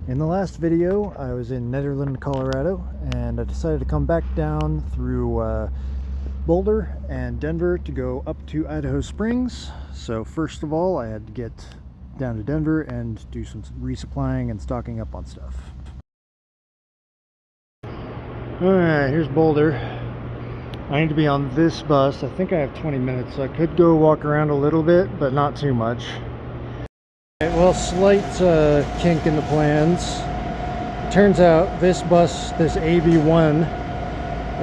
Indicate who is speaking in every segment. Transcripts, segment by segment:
Speaker 1: In the last video, I was in Nederland, Colorado, and I decided to come back down through Boulder and Denver to go up to Idaho Springs. So first of all, I had to get down to Denver and do some resupplying and stocking up on stuff. Alright, here's Boulder. I need to be on this bus. I think I have 20 minutes, so I could go walk around a little bit, but not too much. Well, slight kink in the plans. Turns out this bus, this AB1,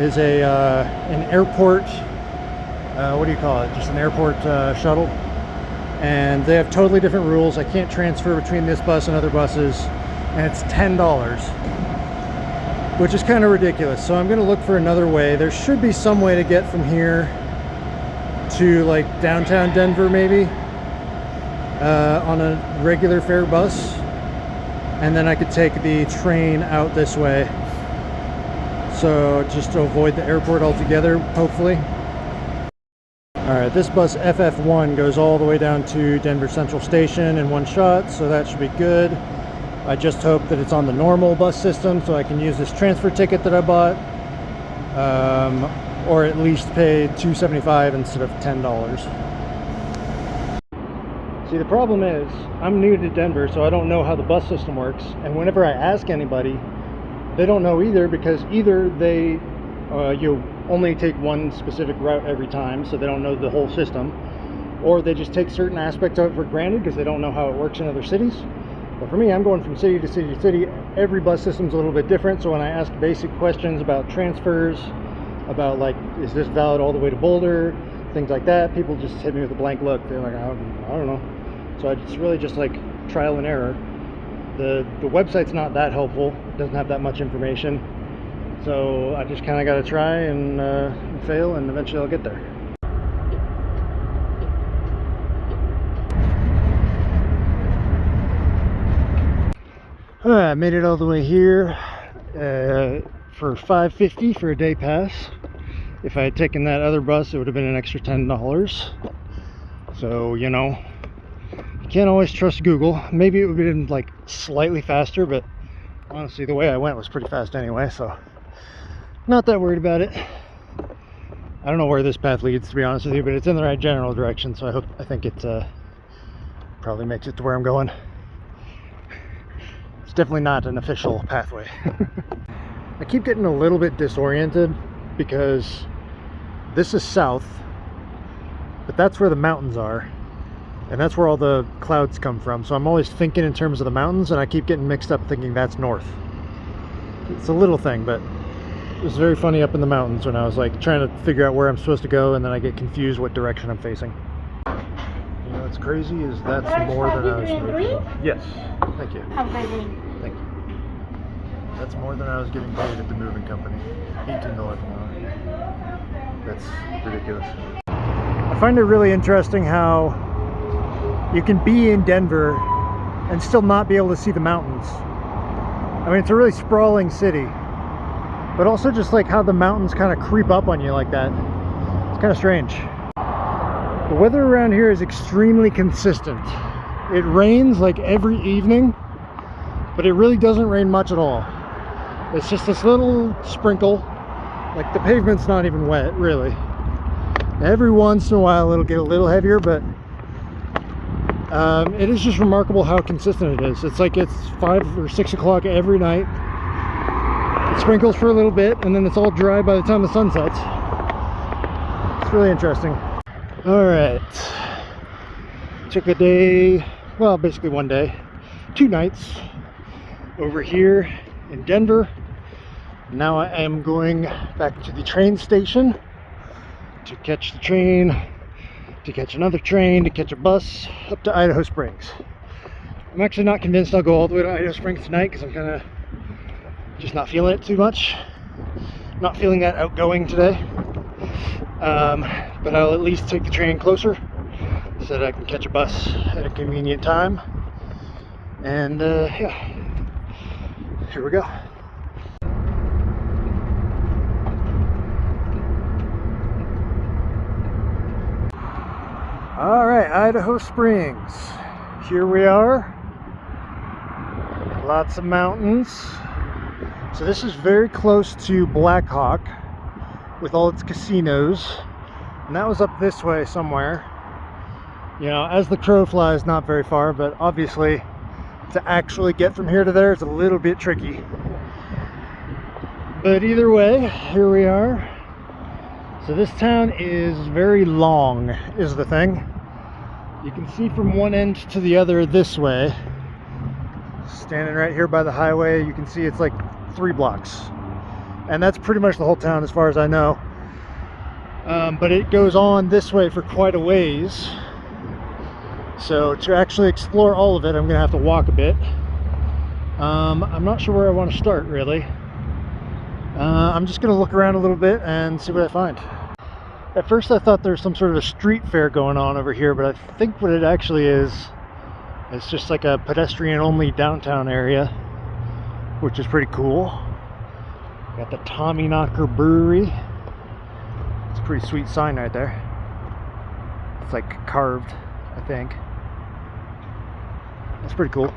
Speaker 1: is an airport, what do you call it? Just an airport shuttle. And they have totally different rules. I can't transfer between this bus and other buses, and it's $10, which is kind of ridiculous. So I'm going to look for another way. There should be some way to get from here to like downtown Denver maybe, on a regular fare bus, and then I could take the train out this way, so just to avoid the airport altogether, hopefully. Alright, this bus FF1 goes all the way down to Denver Central Station in one shot, so that should be good. I just hope that it's on the normal bus system so I can use this transfer ticket that I bought, or at least pay $2.75 instead of $10. See, the problem is, I'm new to Denver, so I don't know how the bus system works, and whenever I ask anybody, they don't know either, because either they, you only take one specific route every time, so they don't know the whole system, or they just take certain aspects of it for granted because they don't know how it works in other cities. But for me, I'm going from city to city to city. Every bus system's a little bit different, so when I ask basic questions about transfers, about like, is this valid all the way to Boulder, things like that, people just hit me with a blank look. They're like, I don't know. So it's really just like trial and error. The website's not that helpful. It doesn't have that much information. So I just kind of got to try and fail, and eventually I'll get there. I made it all the way here for $5.50 for a day pass. If I had taken that other bus, it would have been an extra $10. So, you know, you can't always trust Google. Maybe it would have been like slightly faster, but honestly the way I went was pretty fast anyway, so not that worried about it. I don't know where this path leads, to be honest with you, but it's in the right general direction, so I think it probably makes it to where I'm going. It's definitely not an official pathway. I keep getting a little bit disoriented because this is south, but that's where the mountains are, and that's where all the clouds come from. So I'm always thinking in terms of the mountains, and I keep getting mixed up thinking that's north. It's a little thing, but it was very funny up in the mountains when I was like trying to figure out where I'm supposed to go, and then I get confused what direction I'm facing. You know what's crazy is that's more than I was moving. Yes, thank you. Thank you. That's more than I was getting paid at the moving company. $18 an hour. That's ridiculous. I find it really interesting how you can be in Denver and still not be able to see the mountains. I mean, it's a really sprawling city, but also just like how the mountains kind of creep up on you like that. It's kind of strange. The weather around here is extremely consistent. It rains like every evening, but it really doesn't rain much at all. It's just this little sprinkle. Like the pavement's not even wet, really. Every once in a while it'll get a little heavier, but it is just remarkable how consistent it is. It's like it's 5 or 6 o'clock every night. It sprinkles for a little bit, and then it's all dry by the time the sun sets. It's really interesting. Alright. Took a day, well, basically one day, 2 nights over here in Denver. Now I am going back to the train station to catch the train, to catch another train, to catch a bus up to Idaho Springs. I'm actually not convinced I'll go all the way to Idaho Springs tonight because I'm kind of just not feeling it too much. Not feeling that outgoing today. But I'll at least take the train closer so that I can catch a bus at a convenient time. And yeah, here we go. All right, Idaho Springs. Here we are. Lots of mountains. So this is very close to Black Hawk with all its casinos. And that was up this way somewhere. You know, as the crow flies, not very far, but obviously to actually get from here to there is a little bit tricky. But either way, here we are. So this town is very long, is the thing. You can see from one end to the other this way. Standing right here by the highway, you can see it's like 3 blocks. And that's pretty much the whole town as far as I know. But it goes on this way for quite a ways. So to actually explore all of it, I'm gonna have to walk a bit. I'm not sure where I want to start, really. I'm just gonna look around a little bit and see what I find. At first I thought there was some sort of a street fair going on over here, but I think what it actually is, it's just like a pedestrian only downtown area, which is pretty cool. Got the Tommy Knocker Brewery. It's a pretty sweet sign right there. It's like carved, I think. That's pretty cool.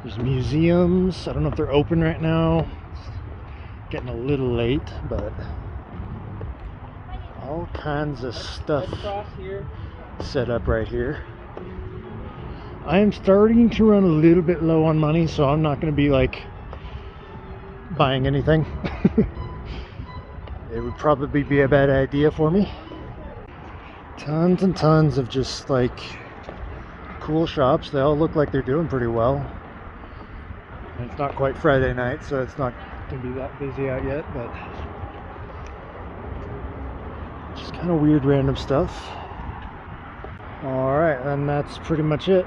Speaker 1: There's museums. I don't know if they're open right now. It's getting a little late, but all kinds of stuff set up right here. I am starting to run a little bit low on money, so I'm not going to be like buying anything. It would probably be a bad idea for me. Tons and tons of just like cool shops. They all look like they're doing pretty well. And it's not quite Friday night, so it's not going to be that busy out yet, but just kind of weird random stuff. Alright, and that's pretty much it.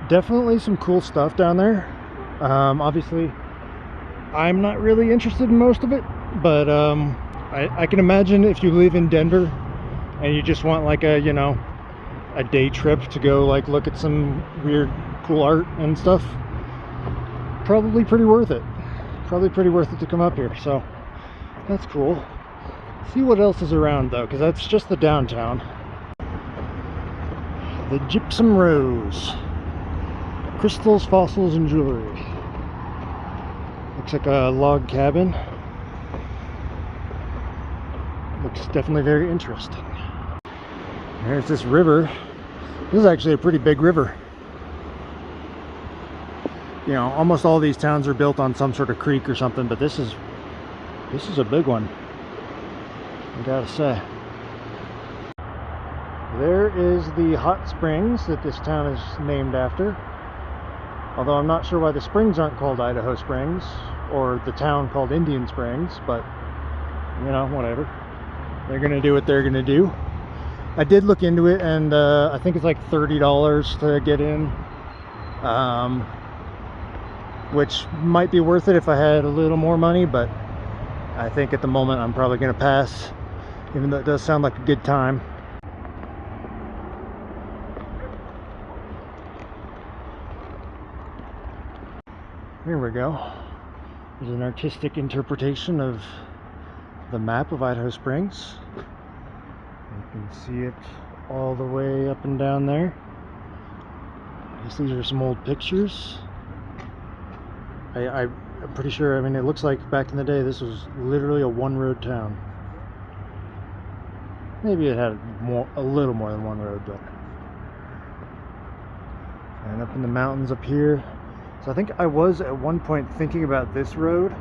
Speaker 1: Definitely some cool stuff down there. Obviously I'm not really interested in most of it, but I can imagine if you live in Denver and you just want like a, you know, a day trip to go like look at some weird cool art and stuff, probably pretty worth it. Probably pretty worth it to come up here, so that's cool. See what else is around though, because that's just the downtown. The Gypsum Rose. Crystals, fossils, and jewelry. Looks like a log cabin. Looks definitely very interesting. There's this river. This is actually a pretty big river. You know, almost all these towns are built on some sort of creek or something, but this is a big one, I gotta say. There is the hot springs that this town is named after. Although I'm not sure why the springs aren't called Idaho Springs, or the town called Indian Springs, but you know, whatever. They're gonna do what they're gonna do. I did look into it, and I think it's like $30 to get in, which might be worth it if I had a little more money, but I think at the moment I'm probably gonna pass, even though it does sound like a good time. Here we go. There's an artistic interpretation of the map of Idaho Springs. You can see it all the way up and down there. I guess these are some old pictures. I'm pretty sure, I mean, it looks like back in the day this was literally a one-road town. Maybe it had a little more than one road, but... And up in the mountains up here. So I think I was at one point thinking about this road,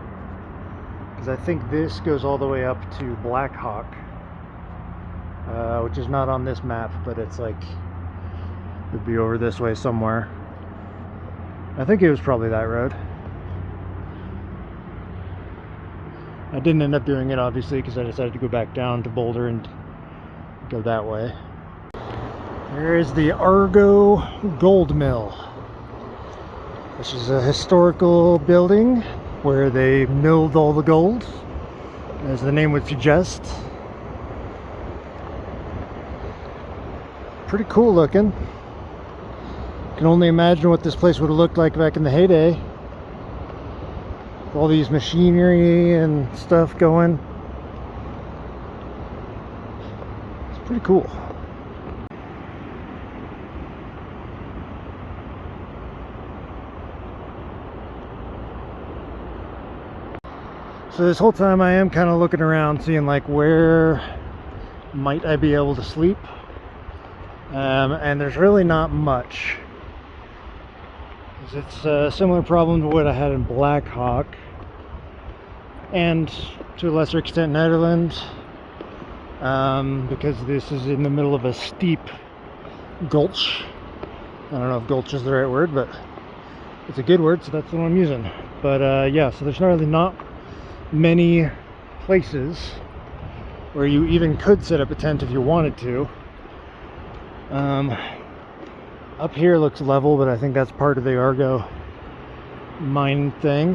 Speaker 1: because I think this goes all the way up to Black Hawk, which is not on this map, but it's like, it'd be over this way somewhere. I think it was probably that road. I didn't end up doing it, obviously, because I decided to go back down to Boulder and go that way. There is the Argo Gold Mill, which is a historical building where they milled all the gold, as the name would suggest. Pretty cool looking. Can only imagine what this place would have looked like back in the heyday. All these machinery and stuff going. It's pretty cool. So this whole time I am kind of looking around, seeing like where might I be able to sleep. And there's really not much. It's a similar problem to what I had in Black Hawk, and to a lesser extent Netherlands, because this is in the middle of a steep gulch. I don't know if gulch is the right word, but it's a good word, so that's the one I'm using. But yeah, so there's really not many places where you even could set up a tent if you wanted to. Up here looks level, but I think that's part of the Argo mine thing.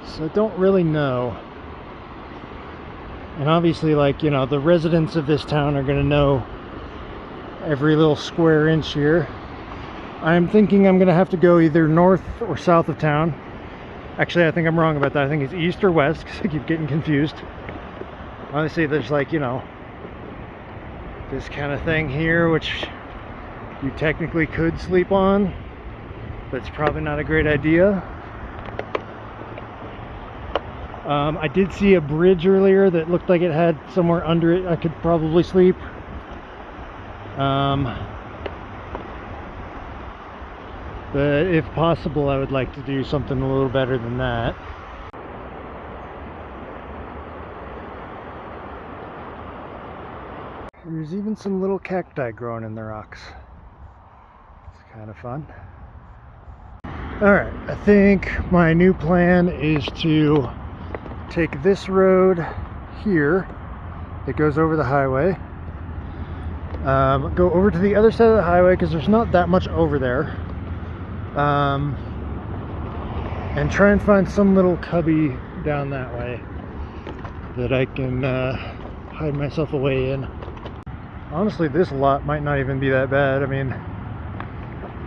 Speaker 1: So I don't really know. And obviously, like, you know, the residents of this town are going to know every little square inch here. I'm thinking I'm going to have to go either north or south of town. Actually, I think I'm wrong about that. I think it's east or west, because I keep getting confused. Honestly, there's like, you know, this kind of thing here, which you technically could sleep on, but it's probably not a great idea. I did see a bridge earlier that looked like it had somewhere under it I could probably sleep. But if possible, I would like to do something a little better than that. There's even some little cacti growing in the rocks. It's kind of fun. Alright, I think my new plan is to take this road here that goes over the highway, go over to the other side of the highway because there's not that much over there, and try and find some little cubby down that way that I can hide myself away in. Honestly, this lot might not even be that bad. I mean,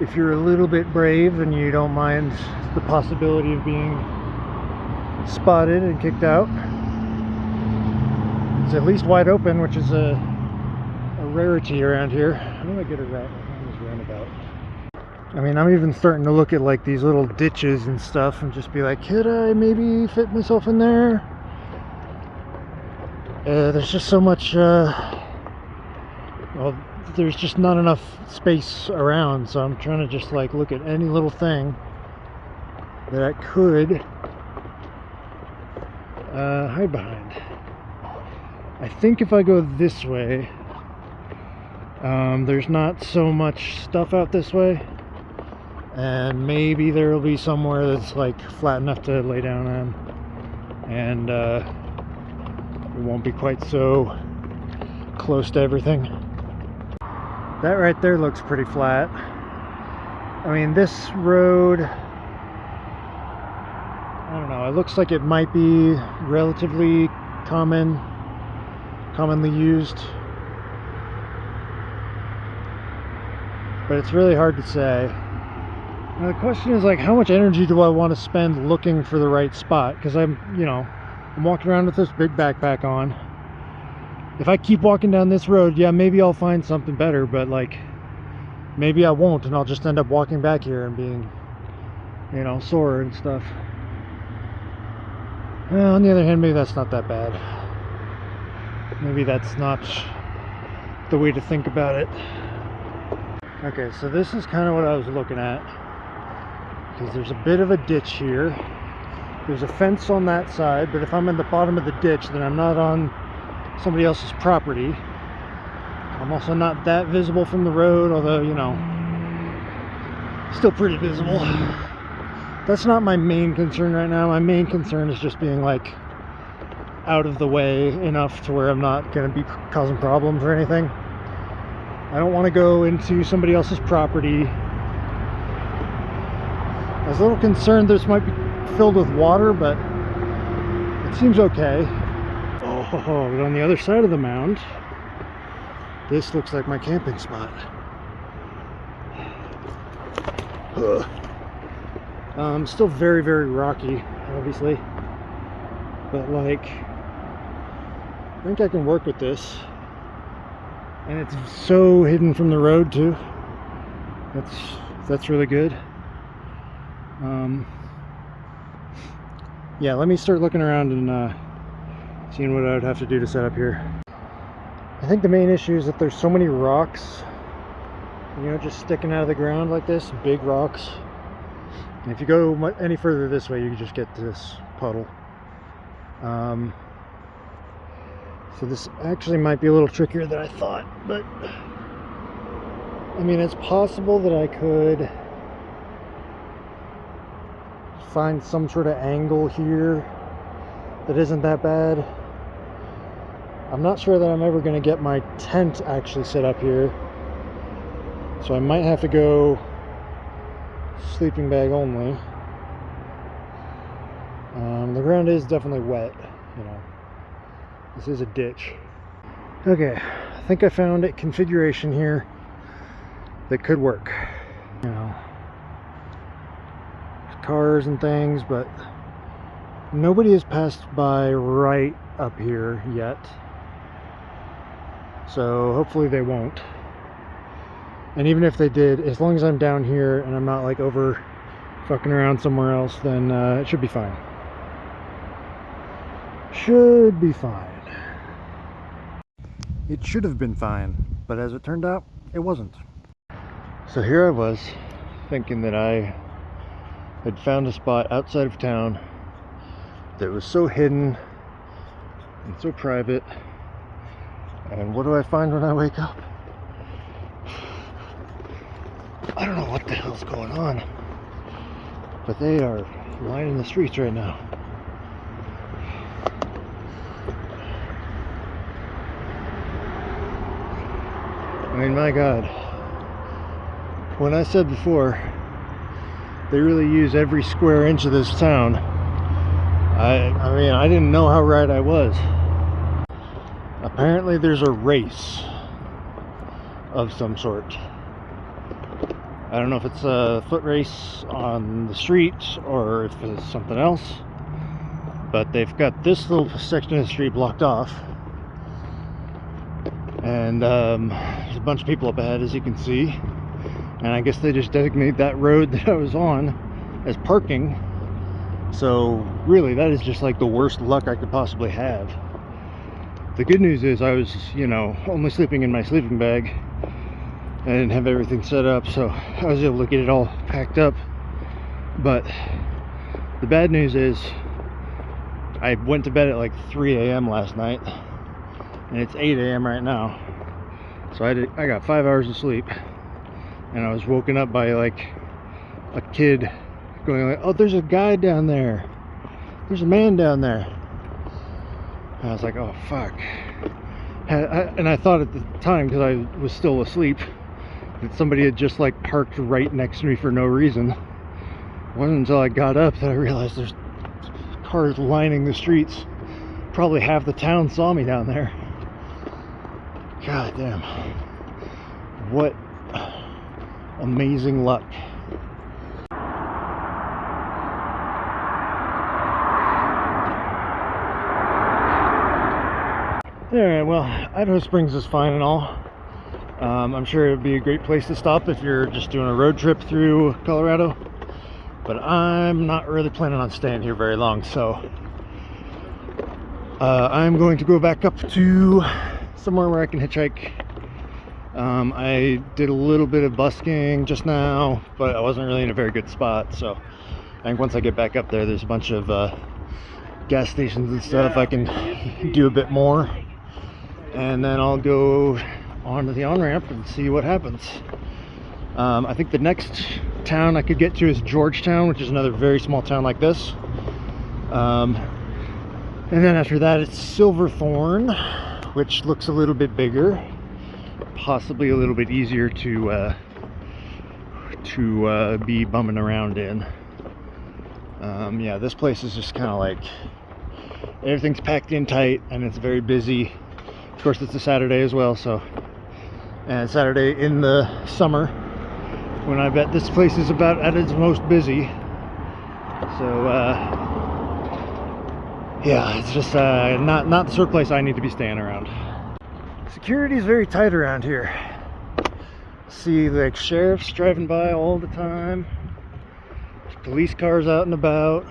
Speaker 1: if you're a little bit brave and you don't mind the possibility of being spotted and kicked out, it's at least wide open, which is a rarity around here. How do I get around this roundabout? I mean, I'm even starting to look at like these little ditches and stuff and just be like, could I maybe fit myself in there? There's just so much well, there's just not enough space around, so I'm trying to just like look at any little thing that I could hide behind. I think if I go this way, there's not so much stuff out this way, and maybe there will be somewhere that's like flat enough to lay down on, and it won't be quite so close to everything. That right there looks pretty flat. I mean, this road, I don't know, it looks like it might be relatively commonly used, but it's really hard to say. Now the question is, like, how much energy do I want to spend looking for the right spot? Because I'm walking around with this big backpack on. If I keep walking down this road, yeah, maybe I'll find something better, but like, maybe I won't, and I'll just end up walking back here and being, you know, sore and stuff. Well, on the other hand, maybe that's not that bad. Maybe that's not the way to think about it. Okay, so this is kind of what I was looking at, because there's a bit of a ditch here. There's a fence on that side, but if I'm in the bottom of the ditch, then I'm not on somebody else's property. I'm also not that visible from the road, although, you know, still pretty visible. That's not my main concern right now. My main concern is just being like out of the way enough to where I'm not going to be causing problems or anything. I don't want to go into somebody else's property. I was a little concerned this might be filled with water, but it seems okay. Oh, but on the other side of the mound, this looks like my camping spot. Still very, very rocky, obviously, but like, I think I can work with this, and it's so hidden from the road too. That's really good. yeah, let me start looking around and seeing what I would have to do to set up here. I think the main issue is that there's so many rocks, you know, just sticking out of the ground like this, big rocks. And if you go any further this way, you just get this puddle. So this actually might be a little trickier than I thought, but I mean, it's possible that I could find some sort of angle here that isn't that bad. I'm not sure that I'm ever going to get my tent actually set up here, so I might have to go sleeping bag only. The ground is definitely wet, you know. This is a ditch. Okay, I think I found a configuration here that could work. You know, cars and things, but nobody has passed by right up here yet. So hopefully they won't. And even if they did, as long as I'm down here and I'm not like over fucking around somewhere else, then it should be fine. Should be fine. It should have been fine, but as it turned out, it wasn't. So here I was, thinking that I had found a spot outside of town that was so hidden and so private. And what do I find when I wake up? I don't know what the hell's going on, but they are lining the streets right now. I mean, my God, when I said before, they really use every square inch of this town, I mean, I didn't know how right I was. Apparently there's a race of some sort. I don't know if it's a foot race on the street or if it's something else, but they've got this little section of the street blocked off. And there's a bunch of people up ahead, as you can see, and I guess they just designate that road that I was on as parking. So really, that is just like the worst luck I could possibly have. The good news is I was, you know, only sleeping in my sleeping bag. I didn't have everything set up, so I was able to get it all packed up. But the bad news is I went to bed at like 3 a.m. last night, and it's 8 a.m. right now. So I got 5 hours of sleep, and I was woken up by like a kid going like, "Oh, there's a guy down there. There's a man down there." And I was like, "Oh fuck." And I thought at the time, because I was still asleep, that somebody had just like parked right next to me for no reason. It wasn't until I got up that I realized there's cars lining the streets. Probably half the town saw me down there. God damn. What amazing luck. Alright, well, Idaho Springs is fine and all. I'm sure it would be a great place to stop if you're just doing a road trip through Colorado. But I'm not really planning on staying here very long, so I'm going to go back up to somewhere where I can hitchhike. I did a little bit of busking just now, but I wasn't really in a very good spot, so I think once I get back up there, there's a bunch of gas stations and stuff I can do a bit more, and then I'll go onto the on-ramp and see what happens. I think the next town I could get to is Georgetown, which is another very small town like this. And then after that it's Silverthorne, which looks a little bit bigger, possibly a little bit easier to be bumming around in. Yeah, this place is just kind of like, everything's packed in tight and it's very busy. Of course, it's a Saturday as well, so, and Saturday in the summer, when I bet this place is about at its most busy. So yeah, it's just not the sort of place I need to be staying around. Security is very tight around here. See like sheriffs driving by all the time, police cars out and about,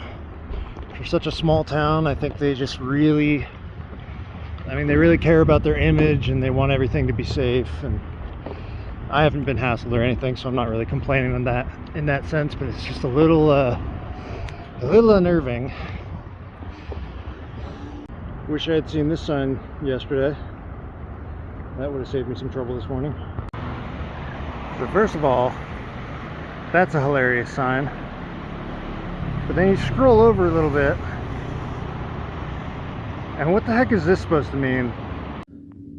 Speaker 1: For such a small town, I think they just really, they really care about their image and they want everything to be safe. And I haven't been hassled or anything, so I'm not really complaining on that in that sense, but it's just a little unnerving. Wish I had seen this sign yesterday. That would have saved me some trouble this morning. So first of all, that's a hilarious sign. But then you scroll over a little bit, and what the heck is this supposed to mean?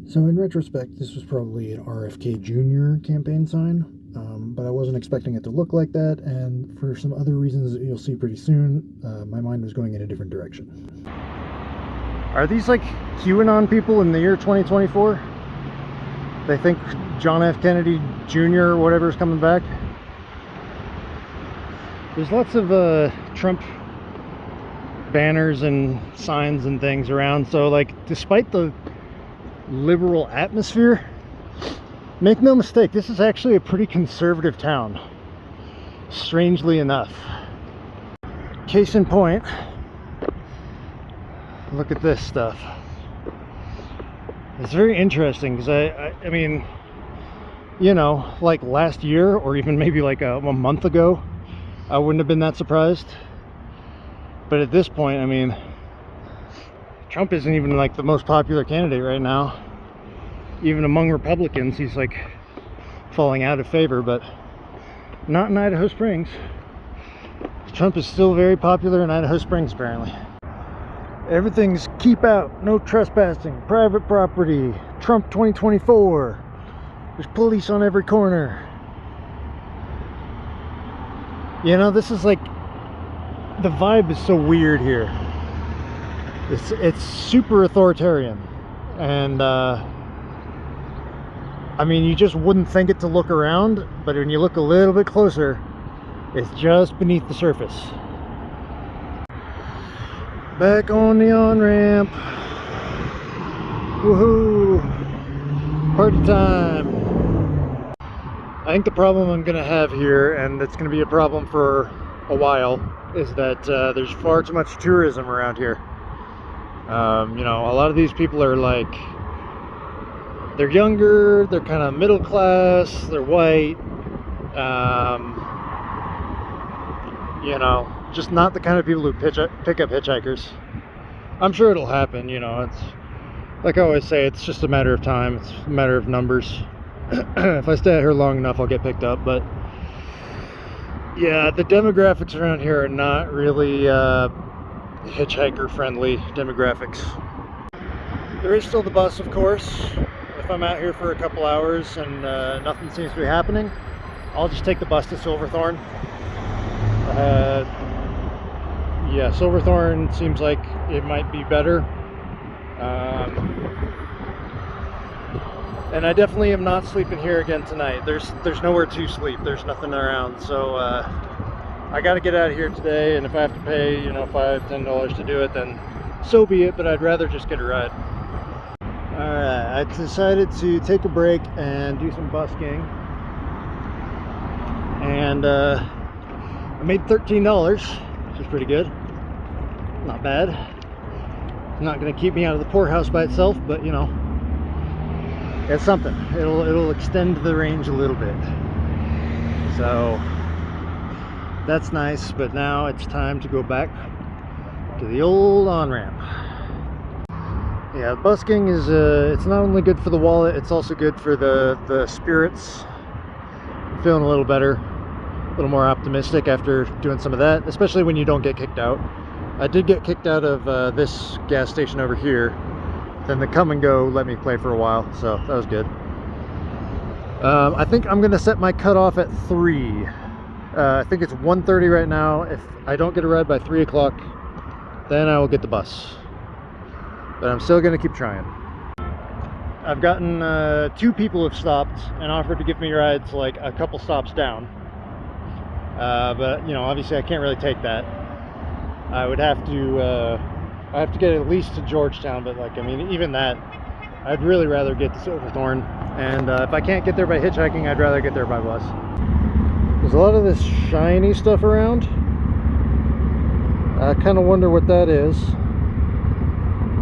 Speaker 1: So in retrospect, this was probably an RFK Jr. campaign sign, but I wasn't expecting it to look like that, and for some other reasons that you'll see pretty soon, my mind was going in a different direction. Are these like QAnon people in the year 2024? They think John F. Kennedy Jr. or whatever is coming back? There's lots of Trump banners and signs and things around, so like despite the liberal atmosphere, make no mistake, this is actually a pretty conservative town, strangely enough. Case in point, look at this stuff. It's very interesting because I mean, you know, like last year or even maybe like a month ago, I wouldn't have been that surprised. But at this point, I mean, Trump isn't even like the most popular candidate right now. Even among Republicans, he's like falling out of favor, but not in Idaho Springs. Trump is still very popular in Idaho Springs, apparently. Everything's keep out, no trespassing, private property, Trump 2024. There's police on every corner. You know, this is like, the vibe is so weird here. It's super authoritarian, and I mean, you just wouldn't think it to look around, but when you look a little bit closer, it's just beneath the surface. Back on the on-ramp. Woohoo! Party time! I think the problem I'm gonna have here, and it's gonna be a problem for a while, is that there's far too much tourism around here. You know, a lot of these people are like, they're younger, they're kind of middle class, they're white, you know, just not the kind of people who pick up hitchhikers. I'm sure it'll happen, you know, it's like I always say, it's just a matter of time, it's a matter of numbers. If I stay out here long enough, I'll get picked up. But yeah, the demographics around here are not really hitchhiker friendly demographics. There is still the bus, of course. If I'm out here for a couple hours and nothing seems to be happening, I'll just take the bus to Silverthorne. Yeah, Silverthorne seems like it might be better. And I definitely am not sleeping here again tonight. There's nowhere to sleep. There's nothing around. So I got to get out of here today. And if I have to pay, you know, $5–10 to do it, then so be it. But I'd rather just get a ride. All right, I decided to take a break and do some busking. And I made $13, which is pretty good. Not bad. Not going to keep me out of the poorhouse by itself, but you know, it's something. It'll extend the range a little bit. So that's nice, but now it's time to go back to the old on-ramp. Yeah, busking is it's not only good for the wallet, it's also good for the spirits. I'm feeling a little better, a little more optimistic after doing some of that, especially when you don't get kicked out. I did get kicked out of this gas station over here. Then the come and go let me play for a while, so that was good. I think I'm gonna set my cutoff at 3. I think it's 1:30 right now. If I don't get a ride by 3 o'clock, then I will get the bus. But I'm still gonna keep trying. I've gotten 2 people have stopped and offered to give me rides like a couple stops down. But you know, obviously I can't really take that. I would have to I have to get at least to Georgetown, but like, I mean, even that, I'd really rather get to Silverthorne. And if I can't get there by hitchhiking, I'd rather get there by bus. There's a lot of this shiny stuff around. I kind of wonder what that is.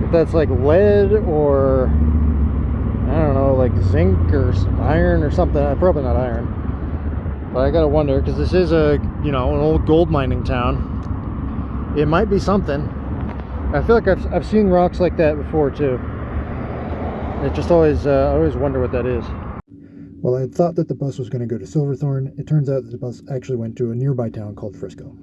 Speaker 1: If that's like lead or, I don't know, like zinc or iron or something. Probably not iron. But I gotta wonder, because this is a, you know, an old gold mining town. It might be something. I feel like I've seen rocks like that before too. It just always, I always wonder what that is. Well, I had thought that the bus was going to go to Silverthorne. It turns out that the bus actually went to a nearby town called Frisco.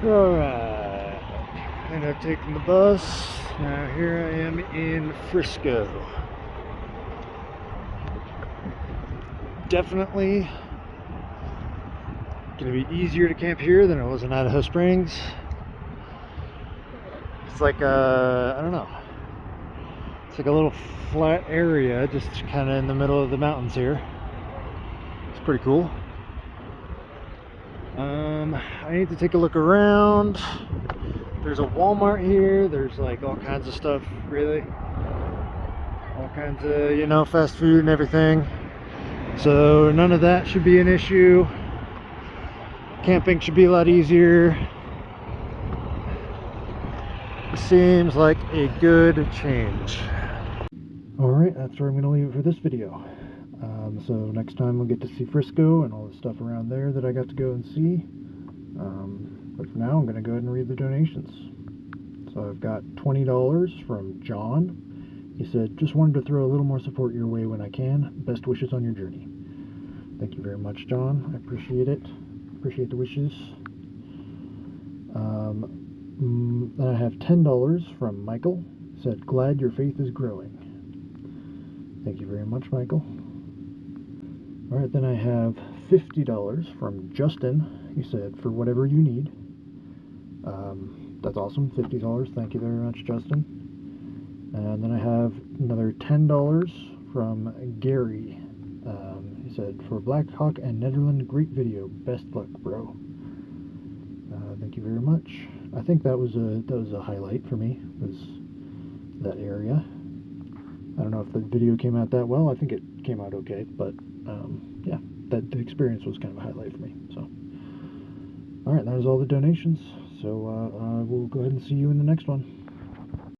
Speaker 1: Alright, and I've taken the bus. Now here I am in Frisco. Definitely going to be easier to camp here than it was in Idaho Springs. It's like a, I don't know, it's like a little flat area just kind of in the middle of the mountains here. It's pretty cool. I need to take a look around. There's a Walmart here. There's like all kinds of stuff, really. All kinds of, you know, fast food and everything. So none of that should be an issue. Camping should be a lot easier. Seems like a good change. Alright, that's where I'm going to leave it for this video. So next time we'll get to see Frisco and all the stuff around there that I got to go and see. But for now, I'm going to go ahead and read the donations. So I've got $20 from John. He said, just wanted to throw a little more support your way when I can. Best wishes on your journey. Thank you very much, John. I appreciate it. Appreciate the wishes. Then I have $10 from Michael. He said, glad your faith is growing. Thank you very much, Michael. Alright, then I have $50 from Justin. He said, for whatever you need. That's awesome, $50. Thank you very much, Justin. And then I have another $10 from Gary. He said, for Black Hawk and Netherlands, great video. Best luck, bro. Thank you very much. I think that was a highlight for me, was that area. I don't know if the video came out that well. I think it came out okay, but yeah, the experience was kind of a highlight for me. So, all right, that was all the donations. So we'll go ahead and see you in the next one.